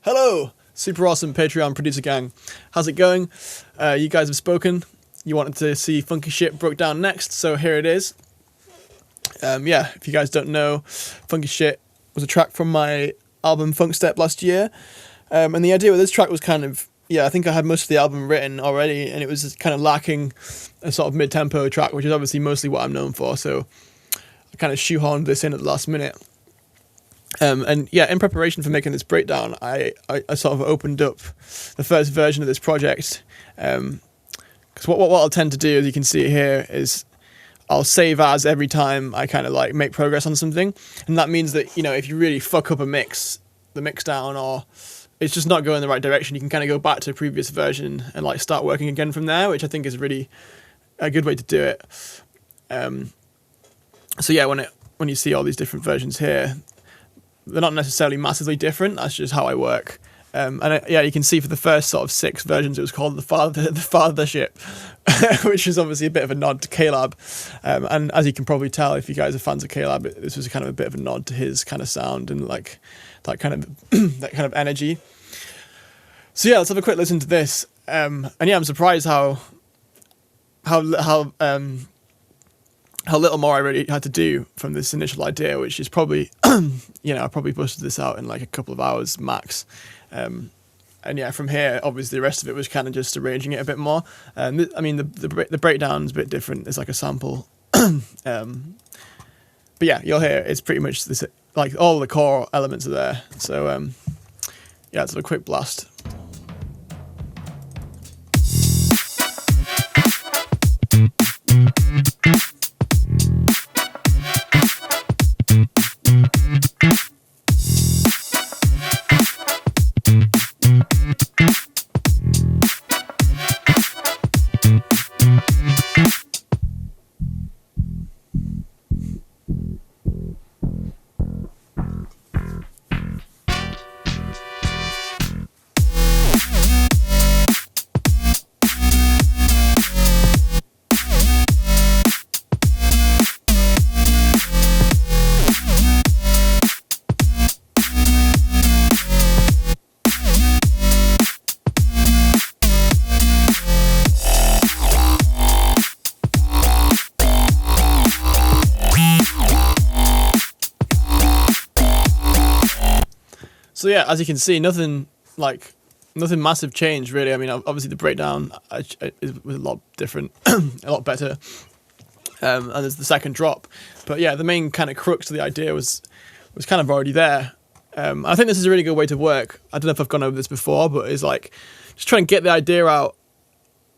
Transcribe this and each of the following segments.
Hello, super awesome Patreon producer gang. How's it going? You guys have spoken. You wanted to see Funky Shit broke down next, so here it is. If you guys don't know, Funky Shit was a track from my album Funk Step last year. And the idea with this track was kind of, I think I had most of the album written already, and it was kind of lacking a sort of mid-tempo track, which is obviously mostly what I'm known for, so I kind of shoehorned this in at the last minute. In preparation for making this breakdown, I sort of opened up the first version of this project. Because what I'll tend to do, as you can see here, is I'll save as every time I kind of like make progress on something. And that means that, if you really fuck up the mix down, or it's just not going in the right direction, you can kind of go back to a previous version and like start working again from there, which I think is really a good way to do it. When you see all these different versions here, they're not necessarily massively different. That's just how I work. You can see for the first sort of 6 versions, it was called the Fathership, which is obviously a bit of a nod to K-Lab. And as you can probably tell, if you guys are fans of K-Lab, this was kind of a bit of a nod to his kind of sound and like that kind of energy. So yeah, let's have a quick listen to this. I'm surprised how little more I really had to do from this initial idea, which is probably, I probably busted this out in like a couple of hours max. From here, obviously the rest of it was kind of just arranging it a bit more. The breakdown's a bit different. It's like a sample. You'll hear it's pretty much this, like all the core elements are there. So, let's have a quick blast. So yeah, as you can see, nothing massive changed really. I mean, obviously the breakdown was a lot different, a lot better, and there's the second drop. But yeah, the main kind of crux of the idea was kind of already there. I think this is a really good way to work. I don't know if I've gone over this before, but it's like just trying to get the idea out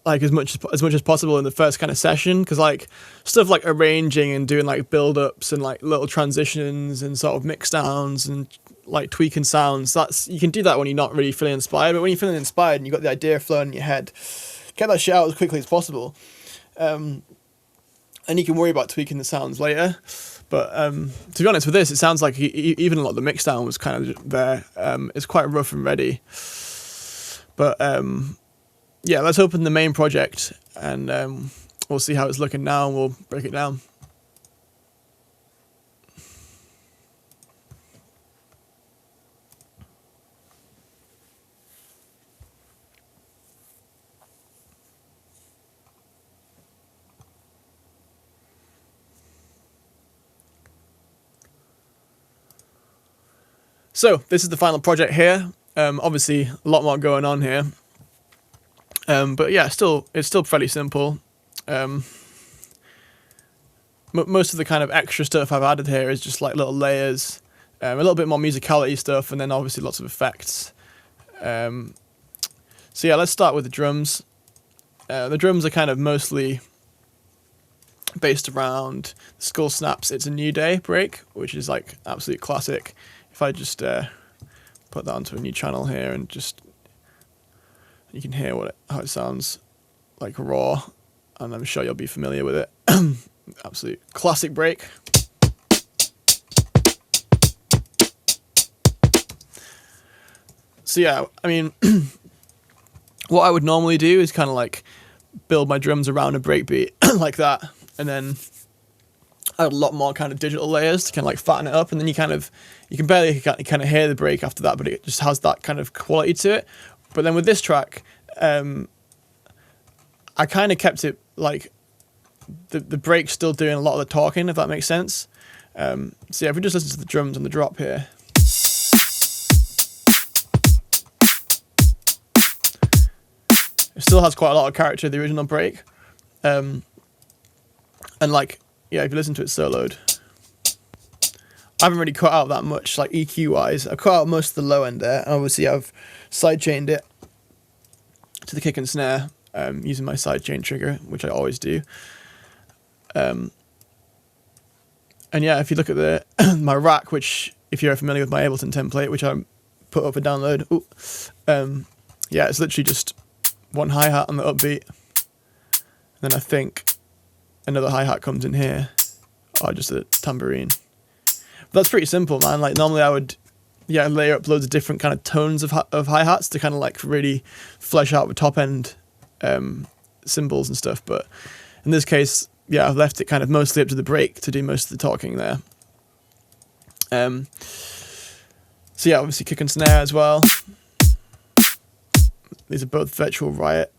like as much as possible in the first kind of session, because like stuff like arranging and doing like build-ups and like little transitions and sort of mix downs and like tweaking sounds, you can do that when you're not really feeling inspired. But when you're feeling inspired and you've got the idea flowing in your head, get that shit out as quickly as possible, and you can worry about tweaking the sounds later. But to be honest with this, it sounds like even a lot of the mix down was kind of there. It's quite rough and ready, but let's open the main project and we'll see how it's looking now, and we'll break it down. So this is the final project here. Obviously a lot more going on here. It's still fairly simple. Most of the kind of extra stuff I've added here is just like little layers, a little bit more musicality stuff, and then obviously lots of effects. Let's start with the drums. The drums are kind of mostly based around Skull Snap's It's a New Day break, which is like absolute classic. If I just put that onto a new channel here and just, you can hear how it sounds like raw, and I'm sure you'll be familiar with it. Absolute classic break. So what I would normally do is kind of like build my drums around a breakbeat like that, and then add a lot more kind of digital layers to kind of like fatten it up, and then you can barely kind of hear the break after that, but it just has that kind of quality to it. But then with this track, I kind of kept it like the break still doing a lot of the talking, if that makes sense. So yeah, if we just listen to the drums on the drop here. It still has quite a lot of character of the original break. And like, yeah, if you listen to it soloed, I haven't really cut out that much, like EQ wise. I cut out most of the low end there, and obviously I've sidechained it to the kick and snare using my sidechain trigger, which I always do. And yeah, if you look at the my rack, which if you're familiar with my Ableton template, which I put up for download, yeah, it's literally just one hi-hat on the upbeat, and then I think another hi-hat comes in here, or just a tambourine. But that's pretty simple, man. Like normally I would, yeah, layer up loads of different kind of tones of hi-hats to kind of like really flesh out the top end cymbals and stuff. But in this case, yeah, I've left it kind of mostly up to the break to do most of the talking there. So yeah, obviously kick and snare as well. These are both Virtual Riot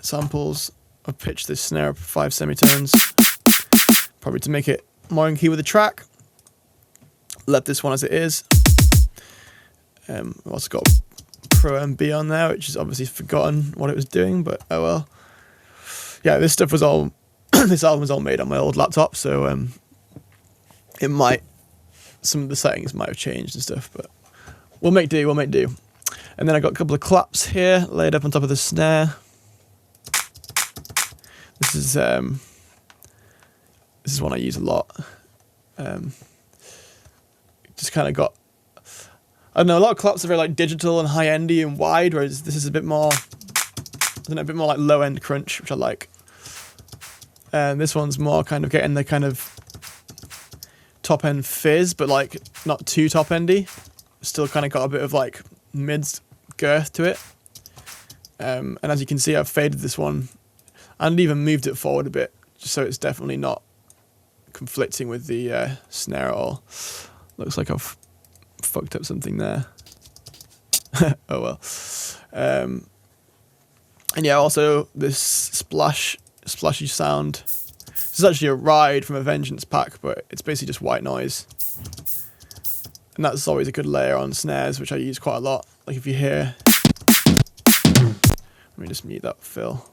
samples. I've pitched this snare up 5 semitones, probably to make it more in key with the track. Left this one as it is. I've also got Pro MB on there, which is obviously forgotten what it was doing, but oh well. Yeah, this stuff was all, this album was all made on my old laptop, so it might, some of the settings might have changed and stuff, but we'll make do. And then I got a couple of claps here laid up on top of the snare. This is one I use a lot. Just kind of got, I don't know, a lot of claps are very like digital and high-endy and wide, whereas this is a bit more, I don't know, a bit more like low-end crunch, which I like. And this one's more kind of getting the kind of top-end fizz, but like not too top-endy. Still kind of got a bit of like mid girth to it. And as you can see, I've faded this one and even moved it forward a bit, just so it's definitely not conflicting with the snare at all. Looks like I've fucked up something there. Oh well. And yeah, also this splashy sound. This is actually a ride from a Vengeance pack, but it's basically just white noise. And that's always a good layer on snares, which I use quite a lot. Like if you hear, let me just mute that fill.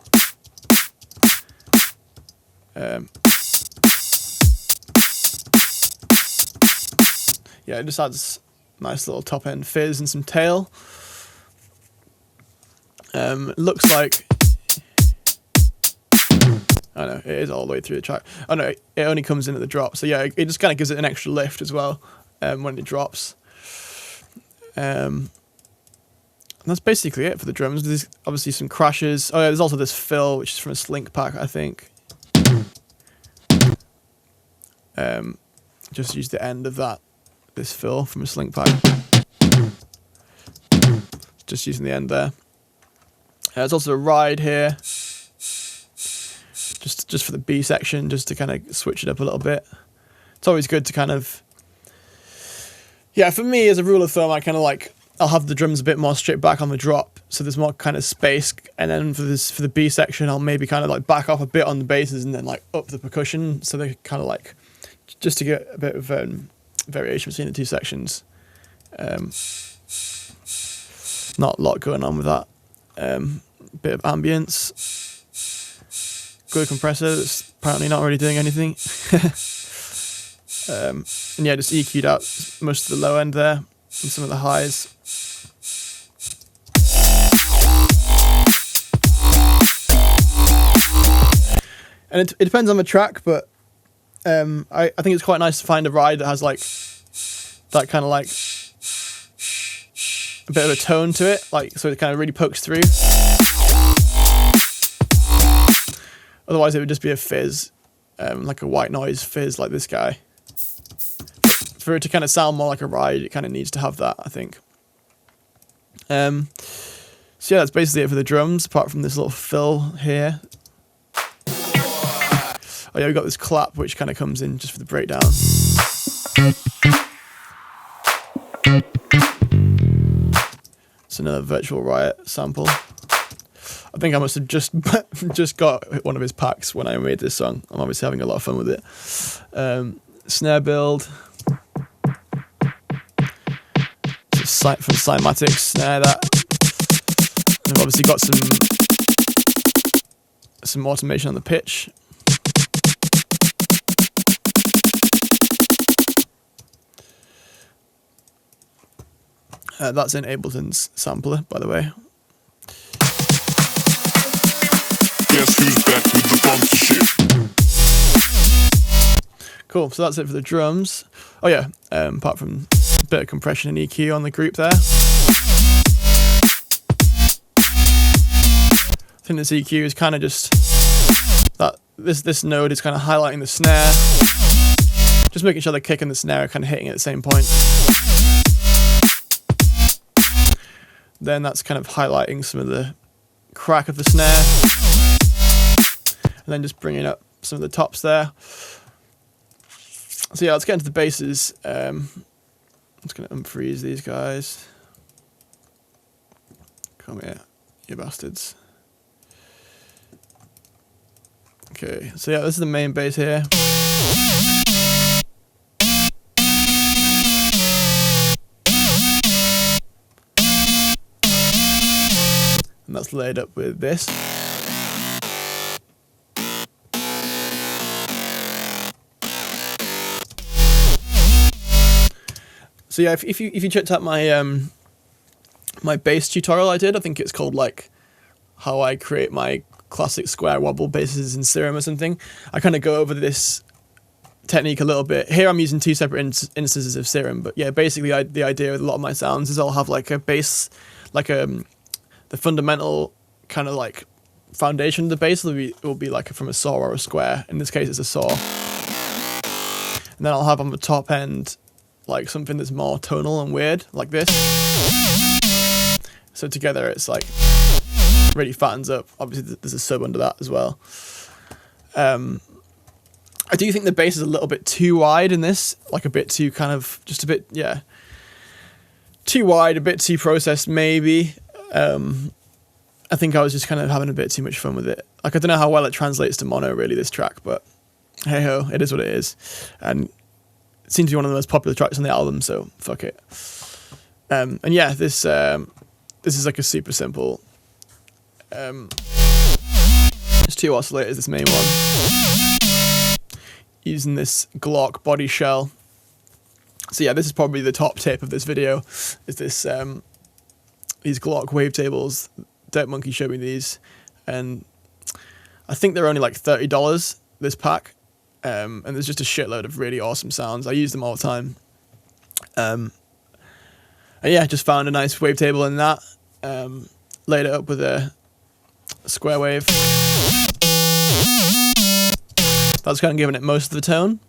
Yeah, it just adds nice little top end fizz and some tail. Looks like, I know, it is all the way through the track. Oh no, it only comes in at the drop. So yeah, it just kind of gives it an extra lift as well when it drops. And that's basically it for the drums. There's obviously some crashes. Oh yeah, there's also this fill, which is from a Slink pack, I think. Just use the end of this fill from a Slink pack. Just using the end there. There's also a ride here, just for the B section, just to kind of switch it up a little bit. It's always good to kind of, yeah, for me as a rule of thumb, I kind of like, I'll have the drums a bit more stripped back on the drop, so there's more kind of space, and then for the B section, I'll maybe kind of like back off a bit on the basses and then like up the percussion, so they kind of like, just to get a bit of variation between the two sections. Not a lot going on with that. Bit of ambience. Good compressor that's apparently not really doing anything. And yeah, just EQ'd out most of the low end there and some of the highs. And it depends on the track, but I think it's quite nice to find a ride that has like that kind of like a bit of a tone to it, like so it kind of really pokes through. Otherwise it would just be a fizz, like a white noise fizz like this guy. For it to kind of sound more like a ride, it kind of needs to have that, I think. So yeah, that's basically it for the drums, apart from this little fill here. Oh yeah, we've got this clap which kind of comes in just for the breakdown. It's another Virtual Riot sample. I think I must have just got one of his packs when I made this song. I'm obviously having a lot of fun with it. Snare build. From Cymatics snare that. And I've obviously got some automation on the pitch. That's in Ableton's sampler, by the way. Guess who's back with the funky shit? Cool, so that's it for the drums. Oh yeah, apart from a bit of compression and EQ on the group there. I think this EQ is kind of just that this node is kind of highlighting the snare, just making sure the kick and the snare are kind of hitting at the same point. Then that's kind of highlighting some of the crack of the snare, and then just bringing up some of the tops there. So yeah, let's get into the basses. I'm just going to unfreeze these guys. Come here, you bastards. Okay, so yeah, this is the main bass here. And that's laid up with this. So yeah, if you checked out my my bass tutorial I did, I think it's called like how I create my classic square wobble basses in Serum or something. I kind of go over this technique a little bit. Here I'm using two separate instances of Serum, but yeah, basically the idea with a lot of my sounds is I'll have like a bass, like the fundamental kind of like foundation of the bass will be like from a saw or a square. In this case, it's a saw. And then I'll have on the top end like something that's more tonal and weird, like this. So together it's like really fattens up. Obviously there's a sub under that as well. I do think the bass is a little bit too wide in this, like a bit too kind of, just a bit, yeah, too wide, a bit too processed maybe. I think I was just kind of having a bit too much fun with it. Like, I don't know how well it translates to mono really, this track, but hey ho, it is what it is. And it seems to be one of the most popular tracks on the album, so fuck it. And yeah, this is like a super simple, there's two oscillators, this main one, using this Glock body shell. So yeah, this is probably the top tip of this video, is this these Glock wavetables. Dirt Monkey showed me these, and I think they're only like $30 this pack, and there's just a shitload of really awesome sounds. I use them all the time, and yeah, just found a nice wavetable in that, laid it up with a square wave. That's kind of giving it most of the tone,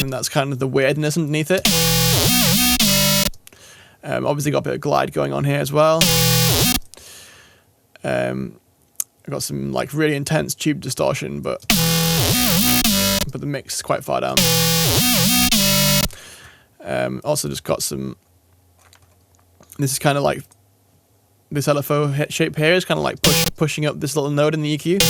and that's kind of the weirdness underneath it. Obviously got a bit of glide going on here as well. I've got some like really intense tube distortion, but the mix is quite far down. Also just got some, this is kind of like, this LFO shape here is kind of like pushing up this little node in the EQ.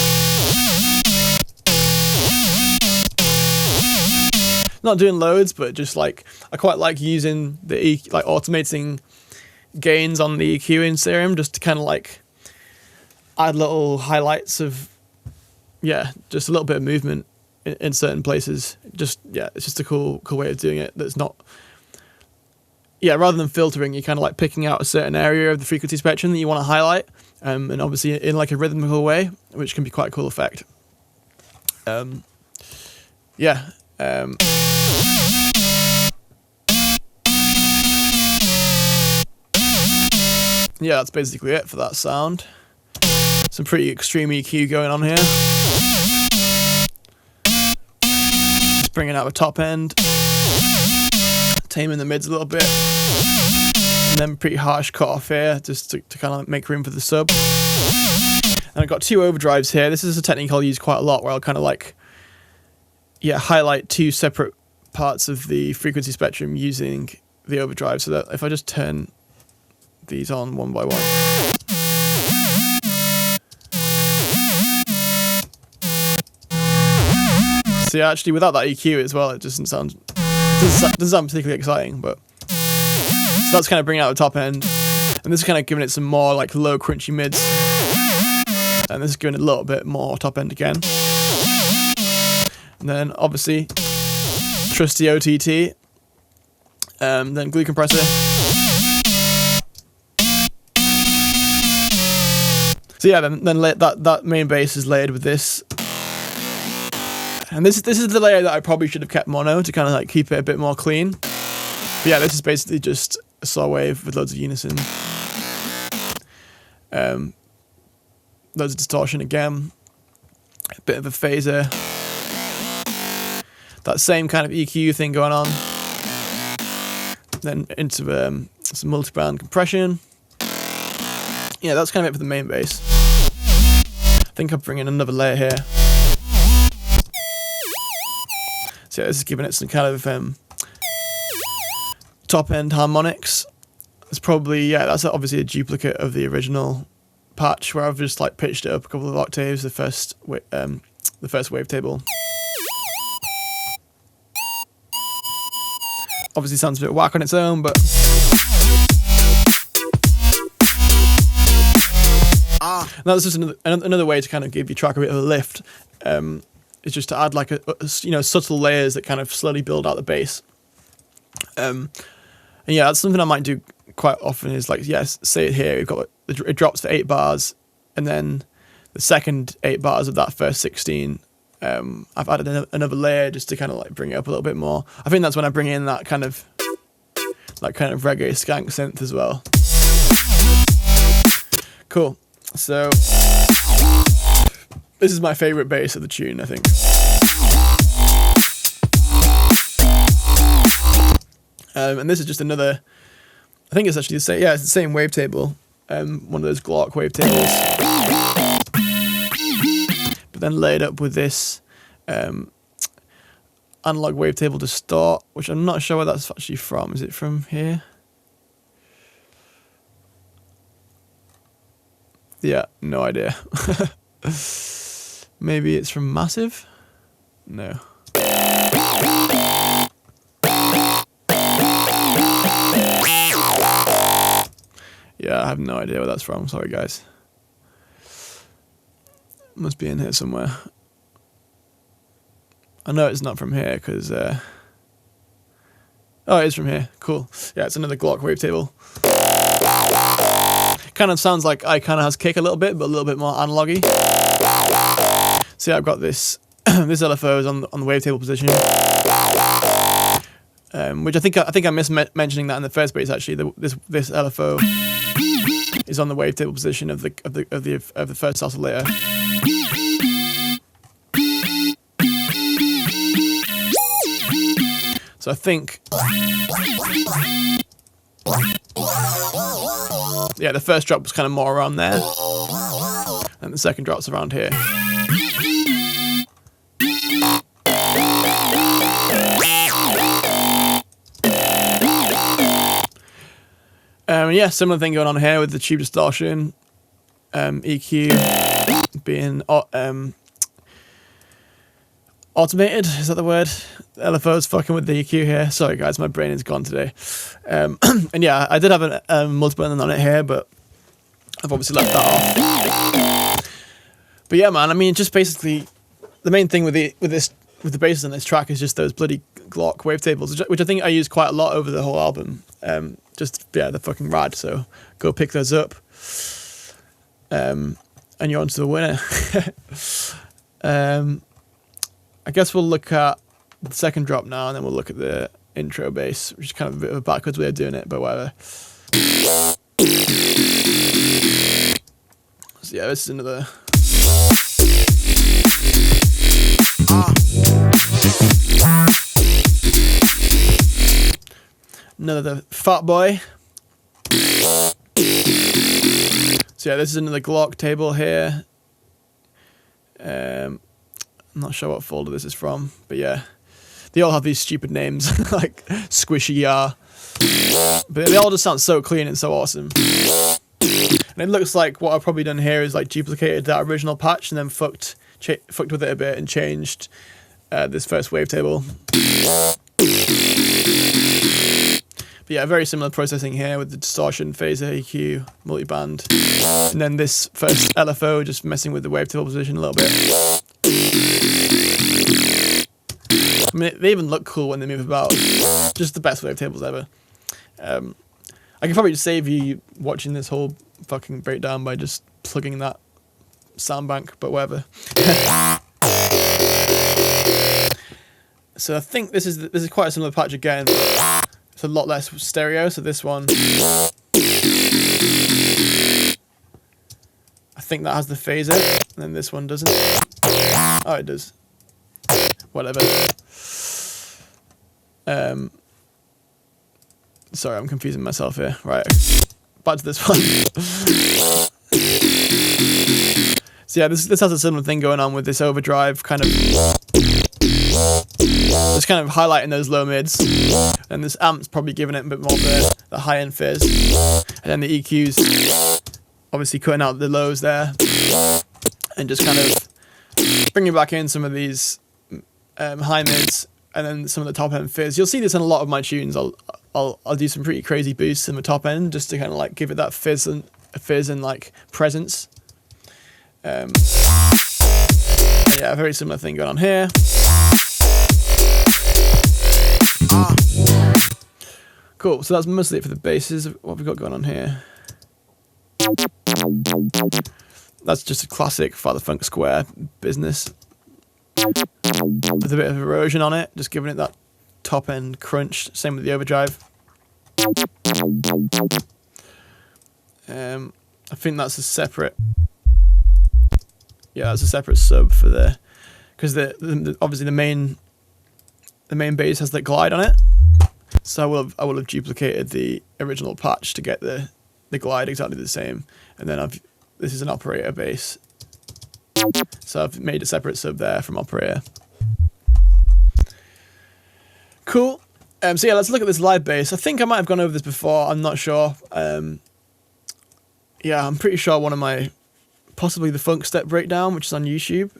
Not doing loads, but just like, I quite like using the like automating gains on the EQ in Serum, just to kind of like add little highlights of, yeah, just a little bit of movement in certain places. Just, yeah, it's just a cool way of doing it. That's not, yeah, rather than filtering, you're kind of like picking out a certain area of the frequency spectrum that you want to highlight, and obviously in like a rhythmical way, which can be quite a cool effect. Yeah. Yeah, that's basically it for that sound. Some pretty extreme EQ going on here. Just bringing out the top end, taming the mids a little bit, and then pretty harsh cut off here just to kind of make room for the sub. And I've got 2 overdrives here. This is a technique I'll use quite a lot, where I'll kind of like, highlight 2 separate parts of the frequency spectrum using the overdrive, so that if I just turn these on one by one. See, actually, without that EQ as well, it just doesn't sound particularly exciting, but so that's kind of bringing out the top end, and this is kind of giving it some more like low crunchy mids, and this is giving it a little bit more top end again. And then obviously trusty OTT, then glue compressor. So yeah, then that main bass is layered with this. And this is the layer that I probably should have kept mono to kind of like keep it a bit more clean. But yeah, this is basically just a saw wave with loads of unison. Loads of distortion again. A bit of a phaser. That same kind of EQ thing going on. Then into some multi-band compression. Yeah, that's kind of it for the main bass. I think I'm bringing another layer here. So yeah, this is giving it some kind of top end harmonics. It's probably, that's obviously a duplicate of the original patch, where I've just like pitched it up a couple of octaves, the first wavetable. Obviously sounds a bit whack on its own, but that's just another way to kind of give your track a bit of a lift. Is just to add like a subtle layers that kind of slowly build out the bass. And yeah, that's something I might do quite often. Is like, say it here, we've got it drops for 8 bars, and then the second 8 bars of that first 16, I've added another layer just to kind of like bring it up a little bit more. I think that's when I bring in that kind of reggae skank synth as well. Cool. So this is my favourite bass of the tune, I think. And this is just another, I think it's actually the same, it's the same wavetable, one of those Glock wavetables, but then laid up with this analog wavetable distort, which I'm not sure where that's actually from. Is it from here? Yeah, no idea. Maybe it's from Massive? No. Yeah, I have no idea where that's from. Sorry, guys. Must be in here somewhere. I know it's not from here because... oh, it is from here. Cool. Yeah, it's another Glock wavetable. Kind of sounds like I kind of has kick a little bit, but a little bit more analogy. So yeah, I've got this this LFO is on the wavetable position, which I think I missed mentioning that in the first bass. Actually, this LFO is on the wavetable position of the first oscillator. So I think, yeah, the first drop was kind of more around there, and the second drop's around here. Yeah, similar thing going on here with the tube distortion, EQ being automated. Is that the word? LFO's fucking with the EQ here. Sorry guys, my brain is gone today. And yeah, I did have a multi-band on it here, but I've obviously left that off. But yeah, man, I mean, just basically the main thing with the basses on this track is just those bloody Glock wavetables, which I think I use quite a lot over the whole album. They're fucking rad, so go pick those up. And you're on to the winner. I guess we'll look at the second drop now, and then we'll look at the intro bass, which is kind of a bit of a backwards way of doing it, but whatever. So yeah, this is another... Another Fat Boy. So yeah, this is another Glock table here. I'm not sure what folder this is from, but yeah, they all have these stupid names like Squishy Yar, but they all just sound so clean and so awesome. And it looks like what I've probably done here is like duplicated that original patch and then fucked with it a bit and changed this first wavetable. But yeah, very similar processing here with the distortion, phaser, EQ, multiband, and then this first LFO just messing with the wavetable position a little bit. I mean, they even look cool when they move about. Just the best wavetables ever. I could probably just save you watching this whole fucking breakdown by just plugging that sound bank, but whatever. So I think this is quite a similar patch again. But it's a lot less stereo. So this one, I think that has the phaser, and then this one doesn't. Oh, it does. Whatever. Sorry, I'm confusing myself here. Right, back to this one. So yeah, this has a similar thing going on with this overdrive kind of, just kind of highlighting those low mids, and this amp's probably giving it a bit more of the high end fizz, and then the EQ's obviously cutting out the lows there, and just kind of bringing back in some of these high mids, and then some of the top end fizz. You'll see this in a lot of my tunes. I'll do some pretty crazy boosts in the top end just to kind of like give it that fizz and like presence. Yeah, a very similar thing going on here. Cool. So that's mostly it for the basses. What have we got going on here? That's just a classic Father Funk Square business with a bit of erosion on it, just giving it that top end crunch. Same with the overdrive. I think that's a separate. Yeah, that's a separate sub for the, because obviously the main bass has the glide on it. So I will have duplicated the original patch to get the glide exactly the same, and then this is an operator bass. So I've made a separate sub there from operator. Cool. So yeah, let's look at this live bass. I think I might have gone over this before. I'm not sure. Yeah, I'm pretty sure one of my, possibly the Funk Step Breakdown, which is on YouTube.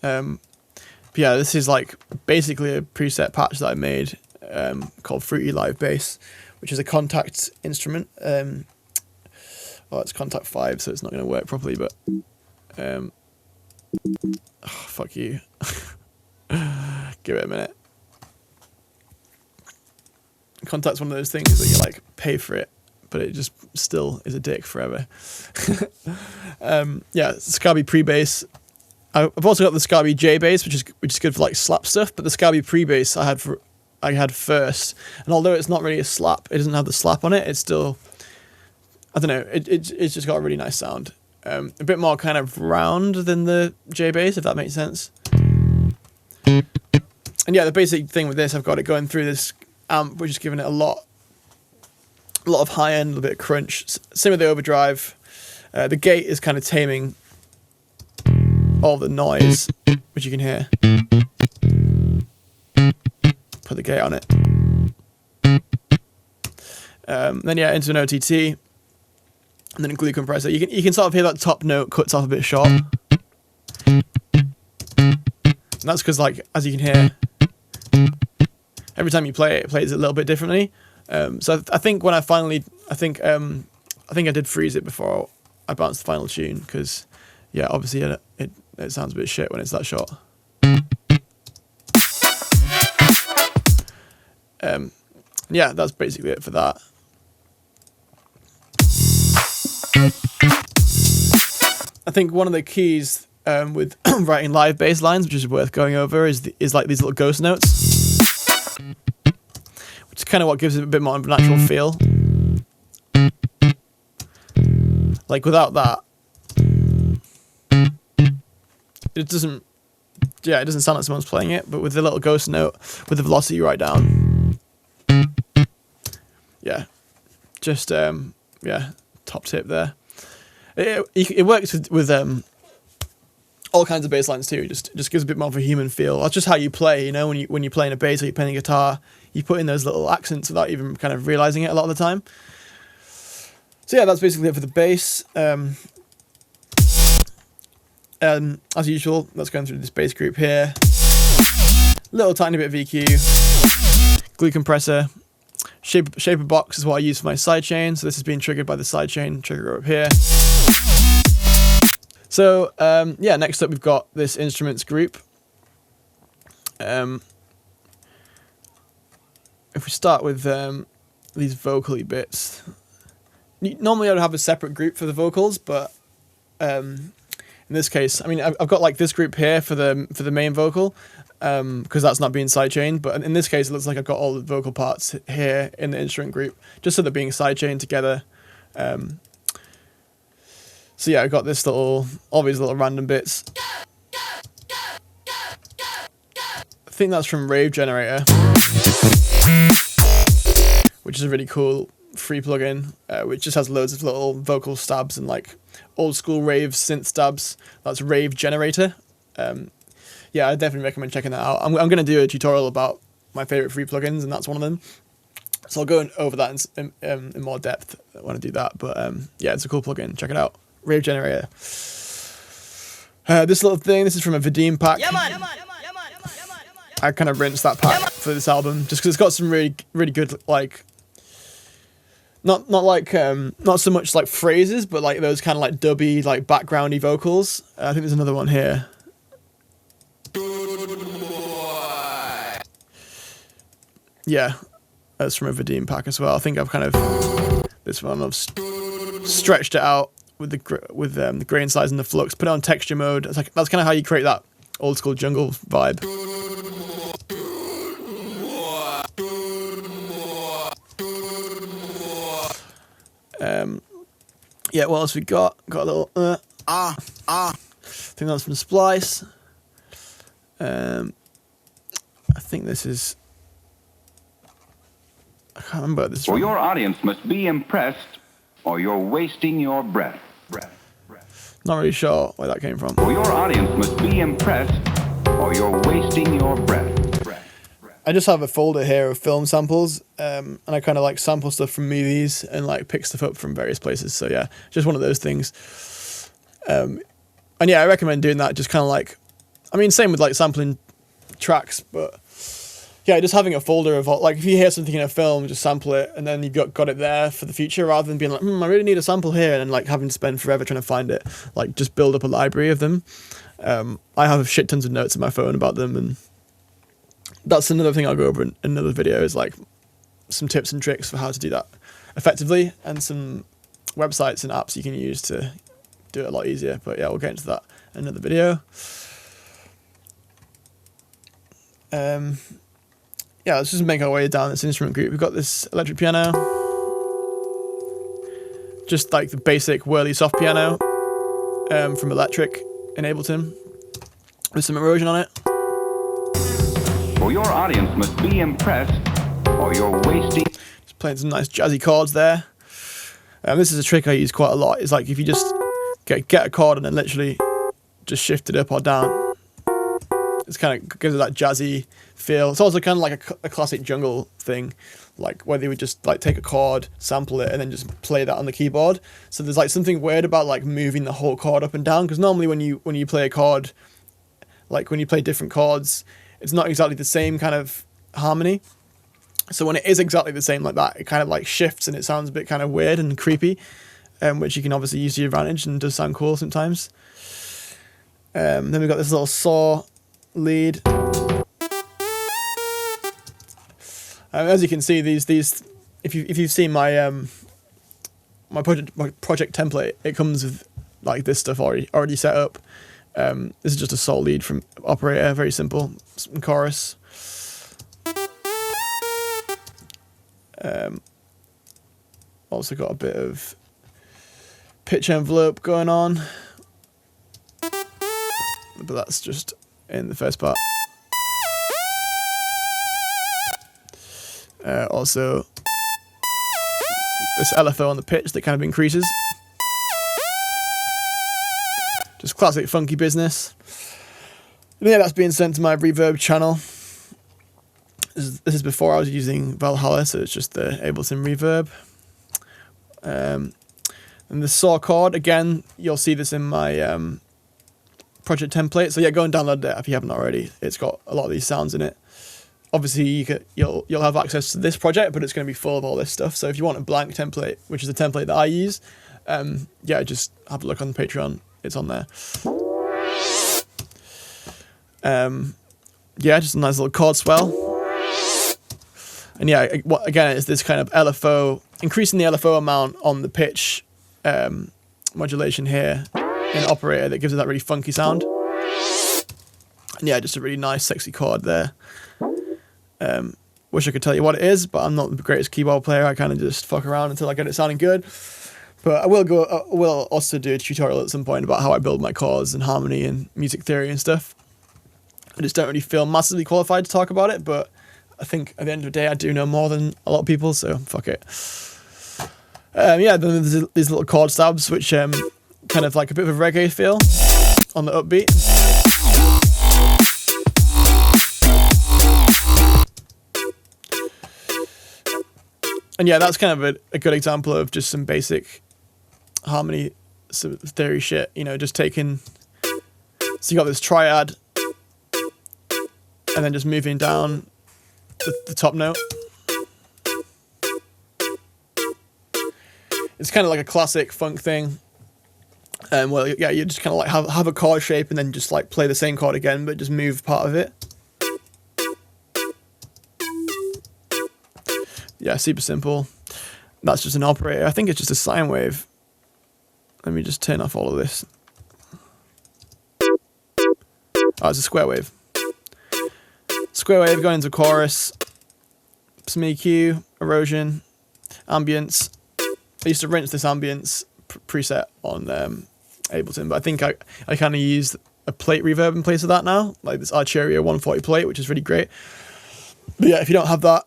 But yeah, this is like basically a preset patch that I made called Fruity Live Bass, which is a Kontakt instrument. Well, it's Kontakt 5, so it's not going to work properly, but oh, fuck you. Give it a minute. Kontakt's one of those things that you like pay for it, but it just still is a dick forever. Yeah, Scarby pre-bass. I've also got the Scarby J bass, which is good for like slap stuff. But the Scarby pre-bass I had first, and although it's not really a slap, it doesn't have the slap on it. It's still, I don't know. It's just got a really nice sound. A bit more kind of round than the J bass, if that makes sense. And yeah, the basic thing with this, I've got it going through this amp, which is giving it a lot of high end, a little bit of crunch. Same with the overdrive. The gate is kind of taming all the noise, which you can hear. Put the gate on it. Then yeah, into an OTT, and then a glue compressor. You can sort of hear that top note cuts off a bit short. And that's because, like, as you can hear, every time you play it, it plays it a little bit differently. So I think when I think I did freeze it before I bounced the final tune, because yeah, obviously it sounds a bit shit when it's that short. Yeah, that's basically it for that. I think one of the keys with writing live bass lines, which is worth going over, is like these little ghost notes, which is kind of what gives it a bit more of a natural feel. Like without that, it doesn't sound like someone's playing it. But with the little ghost note, with the velocity right down, yeah, just yeah, top tip there. It works with all kinds of bass lines too. Just gives a bit more of a human feel. That's just how you play, you know, when you're playing a bass or you're playing a guitar, you put in those little accents without even kind of realizing it a lot of the time. So yeah, that's basically it for the bass. As usual, let's go through this bass group here. Little tiny bit of EQ, glue compressor, shaper box is what I use for my sidechain. So this is being triggered by the sidechain trigger up here. So yeah, next up we've got this instruments group. If we start with these vocally bits, normally I would have a separate group for the vocals, but in this case, I mean, I've got like this group here for the main vocal, because that's not being sidechained. But in this case, it looks like I've got all the vocal parts here in the instrument group, just so they're being sidechained together. So yeah, I got this all these little random bits. I think that's from Rave Generator, which is a really cool free plugin, which just has loads of little vocal stabs and like old school rave synth stabs. That's Rave Generator. Yeah, I definitely recommend checking that out. I'm going to do a tutorial about my favorite free plugins, and that's one of them. So I'll go over that in more depth when I do that. But yeah, it's a cool plugin. Check it out. Rave Generator. This little thing, this is from a Vadim pack. Yeah, man. I kind of rinsed that pack for this album just because it's got some really good, like, not so much like phrases, but like those kind of like dubby, like backgroundy vocals. I think there's another one here. Yeah, that's from a Vadim pack as well. I think I've kind of this one I've stretched it out with the grain size and the flux, put it on texture mode. It's like that's kind of how you create that old school jungle vibe. Yeah, what else we got? Got a little I think that's from Splice. I think this is, I can't remember what this is from. For your audience must be impressed, or you're wasting your breath. Not really sure where that came from. For your audience must be impressed, or you're wasting your breath. I just have a folder here of film samples, and I kind of like sample stuff from movies and like pick stuff up from various places. So yeah, just one of those things. And yeah, I recommend doing that. Just kind of like, I mean, same with like sampling tracks, but yeah, just having a folder of like, if you hear something in a film, just sample it, and then you've got it there for the future, rather than being like, I really need a sample here, and then like having to spend forever trying to find it. Like, just build up a library of them. I have shit tons of notes in my phone about them, and that's another thing I'll go over in another video, is like some tips and tricks for how to do that effectively, and some websites and apps you can use to do it a lot easier. But yeah, we'll get into that in another video. Yeah, let's just make our way down this instrument group. We've got this electric piano, just like the basic whirly soft piano from Electric in Ableton, with some erosion on it. For your audience must be impressed, or you're wasting. Just playing some nice jazzy chords there. This is a trick I use quite a lot. It's like if you just get a chord and then literally just shift it up or down. It's kind of gives it that jazzy feel. It's also kind of like a classic jungle thing, like where they would just like take a chord, sample it, and then just play that on the keyboard. So there's like something weird about like moving the whole chord up and down, because normally when you play a chord, like when you play different chords, it's not exactly the same kind of harmony. So when it is exactly the same like that, it kind of like shifts and it sounds a bit kind of weird and creepy, which you can obviously use to your advantage and does sound cool sometimes. Then we've got this little saw lead. As you can see, these if you've seen my my project template, it comes with like this stuff already set up. This is just a saw lead from Operator, very simple. Some chorus. Also got a bit of pitch envelope going on, but that's just in the first part. Also, this LFO on the pitch that kind of increases. Just classic funky business. And yeah, that's being sent to my Reverb channel. This is before I was using Valhalla, so it's just the Ableton Reverb. And the saw chord, again, you'll see this in my project template. So yeah, go and download that if you haven't already. It's got a lot of these sounds in it. Obviously, you'll have access to this project, but it's going to be full of all this stuff. So if you want a blank template, which is the template that I use, yeah, just have a look on Patreon. It's on there. Yeah, just a nice little chord swell. And yeah, again, it's this kind of LFO, increasing the LFO amount on the pitch modulation here in Operator that gives it that really funky sound. And yeah, just a really nice, sexy chord there. Wish I could tell you what it is, but I'm not the greatest keyboard player. I kind of just fuck around until I get it sounding good. But I will also do a tutorial at some point about how I build my chords and harmony and music theory and stuff. I just don't really feel massively qualified to talk about it, but I think at the end of the day, I do know more than a lot of people, so fuck it. Yeah, then there's these little chord stabs, which kind of like a bit of a reggae feel on the upbeat. And yeah, that's kind of a good example of just some basic harmony theory shit, you know, just taking, so you got this triad, and then just moving down the top note. It's kind of like a classic funk thing. Well, yeah, you just kind of like have a chord shape and then just like play the same chord again, but just move part of it. Yeah, super simple. That's just an operator. I think it's just a sine wave. Let me just turn off all of this. Oh, it's a square wave. Square wave going into chorus. Some EQ, erosion, ambience. I used to rinse this ambience preset on Ableton, but I think I kind of use a plate reverb in place of that now, like this Arturia 140 plate, which is really great. But yeah, if you don't have that,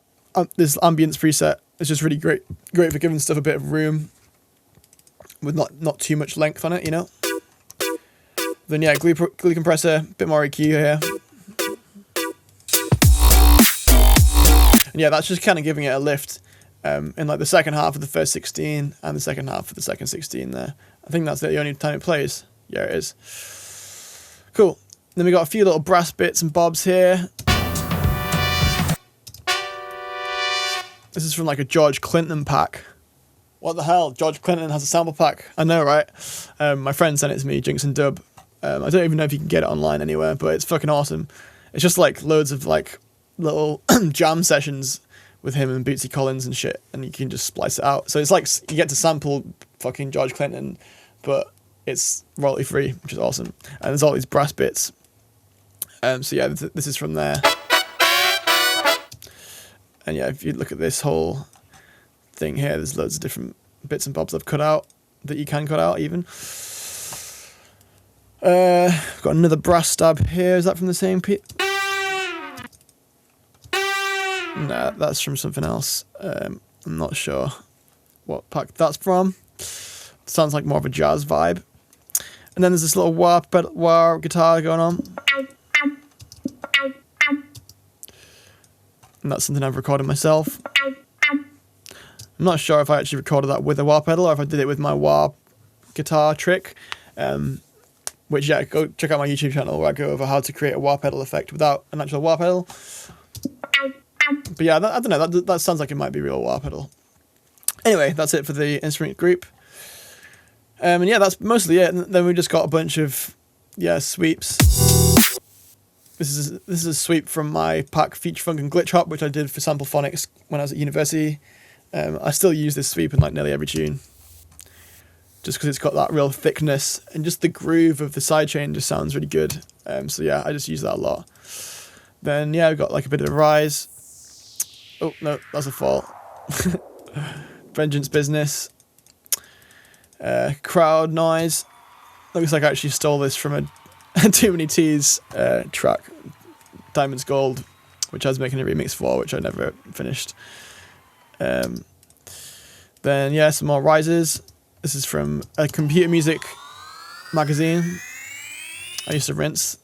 this ambience preset is just really great for giving stuff a bit of room with not too much length on it, you know. Then yeah, glue compressor, bit more EQ here. And yeah, that's just kind of giving it a lift in like the second half of the first 16 and the second half of the second 16 there. I think that's the only time it plays. Yeah, it is. Cool. Then we got a few little brass bits and bobs here. This is from like a George Clinton pack. What the hell? George Clinton has a sample pack. I know, right? My friend sent it to me, Jinx and Dub. I don't even know if you can get it online anywhere, but it's fucking awesome. It's just like loads of like little jam sessions with him and Bootsy Collins and shit, and you can just splice it out. So it's like you get to sample fucking George Clinton, but it's royalty free, which is awesome. And there's all these brass bits. So yeah, this is from there. And yeah, if you look at this whole thing here, there's loads of different bits and bobs I've cut out that you can cut out even. I've got another brass stab here. Is that from the same piece? Nah, that's from something else. I'm not sure what pack that's from. Sounds like more of a jazz vibe. And then there's this little wah guitar going on. And that's something I've recorded myself. I'm not sure if I actually recorded that with a wah pedal or if I did it with my wah guitar trick. Which, yeah, go check out my YouTube channel where I go over how to create a wah pedal effect without an actual wah pedal. But yeah, I don't know, that sounds like it might be real wah pedal. Anyway, that's it for the instrument group. And yeah, that's mostly it. And then we just got a bunch of, yeah, sweeps. This is a sweep from my pack Feature Funk and Glitch Hop, which I did for Sample Phonics when I was at university. I still use this sweep in like nearly every tune, just because it's got that real thickness and just the groove of the sidechain just sounds really good. So yeah, I just use that a lot. Then yeah, we've got like a bit of a rise. Oh no, that's a fall. Vengeance Business. Crowd Noise. Looks like I actually stole this from a Too Many T's track, Diamonds Gold, which I was making a remix for, which I never finished. Then yeah, some more rises. This is from a computer music magazine I used to rinse.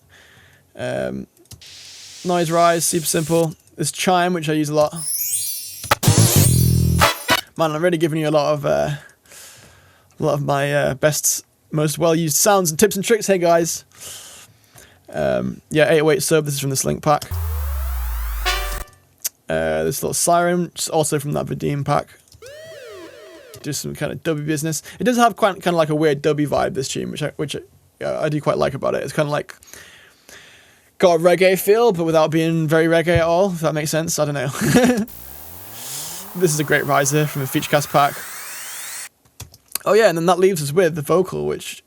Noise rise, super simple. This chime, which I use a lot. Man, I'm really giving you a lot of my best, most well-used sounds and tips and tricks. Hey guys. Yeah, 808 sub. This is from the Slink pack. This little siren, which is also from that Vadim pack. Just some kind of dubby business. It does have kind of like a weird dubby vibe, this tune, which I do quite like about it. It's kind of like got a reggae feel, but without being very reggae at all, if that makes sense. I don't know. This is a great riser from a Featurecast pack. Oh yeah, and then that leaves us with the vocal, which,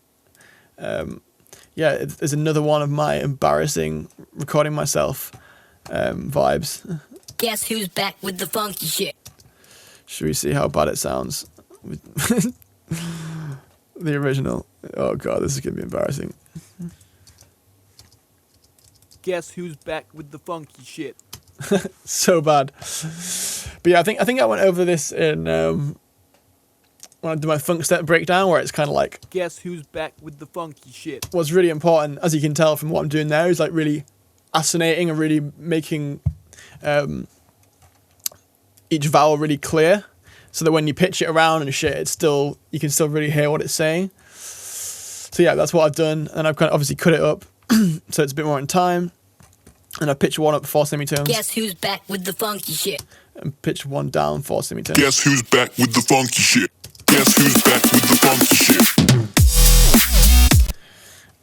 yeah, is another one of my embarrassing recording myself vibes. Guess who's back with the funky shit? Should we see how bad it sounds? The original. Oh god, this is gonna be embarrassing. Guess who's back with the funky shit? So bad. But yeah, I think I went over this in when I did my funk step breakdown, where it's kind of like, Guess who's back with the funky shit? what's really important, as you can tell from what I'm doing there, is like really assonating and really making each vowel really clear, so that when you pitch it around and shit, it's still, you can still really hear what it's saying. So yeah, that's what I've done, and I've kind of obviously cut it up so it's a bit more in time, and I've pitched one up 4 semitones. Guess who's back with the funky shit? And pitched one down 4 semitones. Guess who's back with the funky shit? Guess who's back with the funky shit?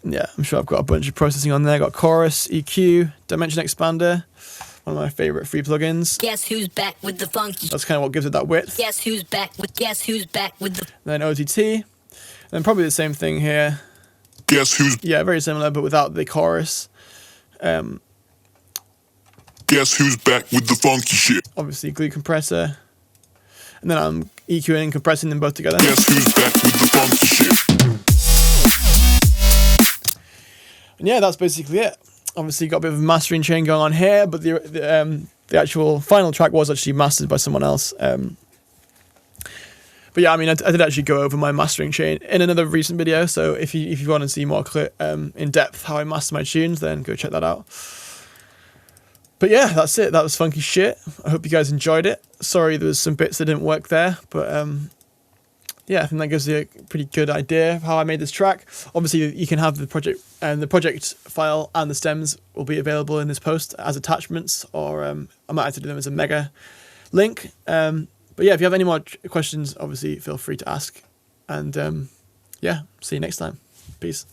Yeah, I'm sure I've got a bunch of processing on there. Got chorus, EQ, dimension expander, one of my favorite free plugins. Guess who's back with the funky shit? That's kind of what gives it that width. Guess who's back with the Then OTT, and then probably the same thing here. Guess who's Yeah, very similar, but without the chorus. Guess who's back with the funky shit? Obviously, glue compressor, and then I'm EQing and compressing them both together. Guess who's back with the funky shit? And yeah, that's basically it. Obviously, got a bit of a mastering chain going on here, but the actual final track was actually mastered by someone else. But yeah, I mean, I did actually go over my mastering chain in another recent video. So if you want to see more in depth how I master my tunes, then go check that out. But yeah, that's it. That was funky shit. I hope you guys enjoyed it. Sorry, there was some bits that didn't work there, but yeah, I think that gives you a pretty good idea of how I made this track. Obviously, you can have the project file and the stems will be available in this post as attachments, or I might have to do them as a mega link. But yeah, if you have any more questions, obviously feel free to ask. And yeah, see you next time. Peace.